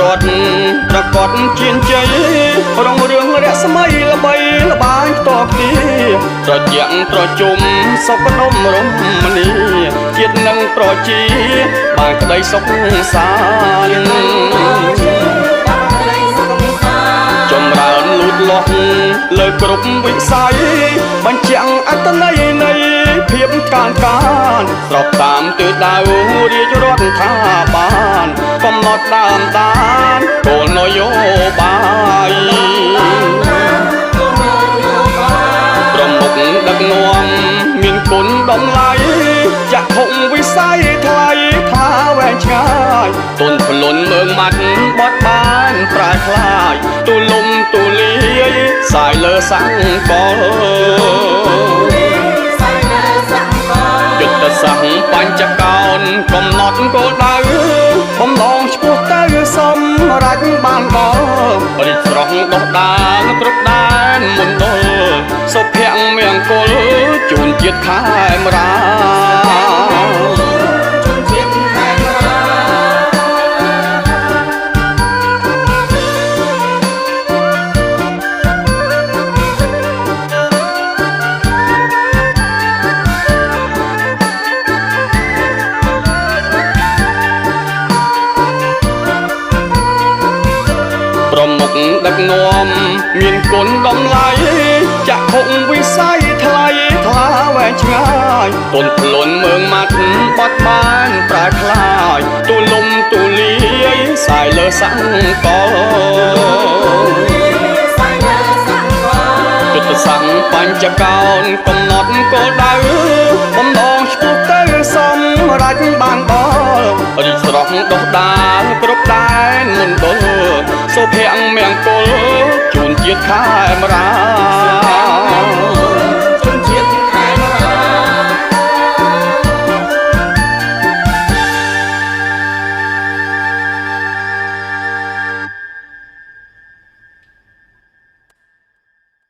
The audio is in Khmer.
រដ្ឋប្រកបជាជ័យរងរឿងរស្មីល្បីល្បាញតគ្នាត្រជាក់ត្រជុំសុខដុមរមនីជាតិនឹងប្រជាបានក្តីសុខសាន្តចម្រើនលូតលាស់លើគ្រប់វិស័យបញ្ជាក់អត្តន័យនៃភាពកានស្របតាមទិសដៅរាជរដ្ឋាភិបាលកំណត់តាមដានគោលនយោបាយប្រមុខដឹកនាំមានគុណតម្លៃចាក់ហុកវិស័យថ្លៃថាវែងឆ្ងាយទុនផ្លុនមើងមាត់បត់បានប្រែคลายទូលំទូលាយសាយលើសង្គមយុទ្ធសាស្ត្របញ្ចកោណកំណត់គោលដៅបំឡងឆ្ពោះទៅសម្រេចបានដល់រិទ្ធស្រស់ដោះដាលគ្រប់ដែនមណ្ឌលសុភមង្គលជូនជាតិខេមរាប្រមុខដឹកនាំមានគុណតម្លៃចាក់ហុកវិស័យថ្លៃថ្លាវែងឆ្ងាយទុនផ្លុនមើងមាត់បត់បានប្រែคลายទូលំទូលាយសាយលើសង្គមយុទ្ធសាស្ត្របញ្ចកោណកំណត់គោលដៅបំឡងឆ្ពោះទៅសម្រេចបានដល់រិទ្ធស្រស់ដោះដាលគ្រប់ដែនមណ្ឌលសុភមង្គលជូនជាតិខេមរា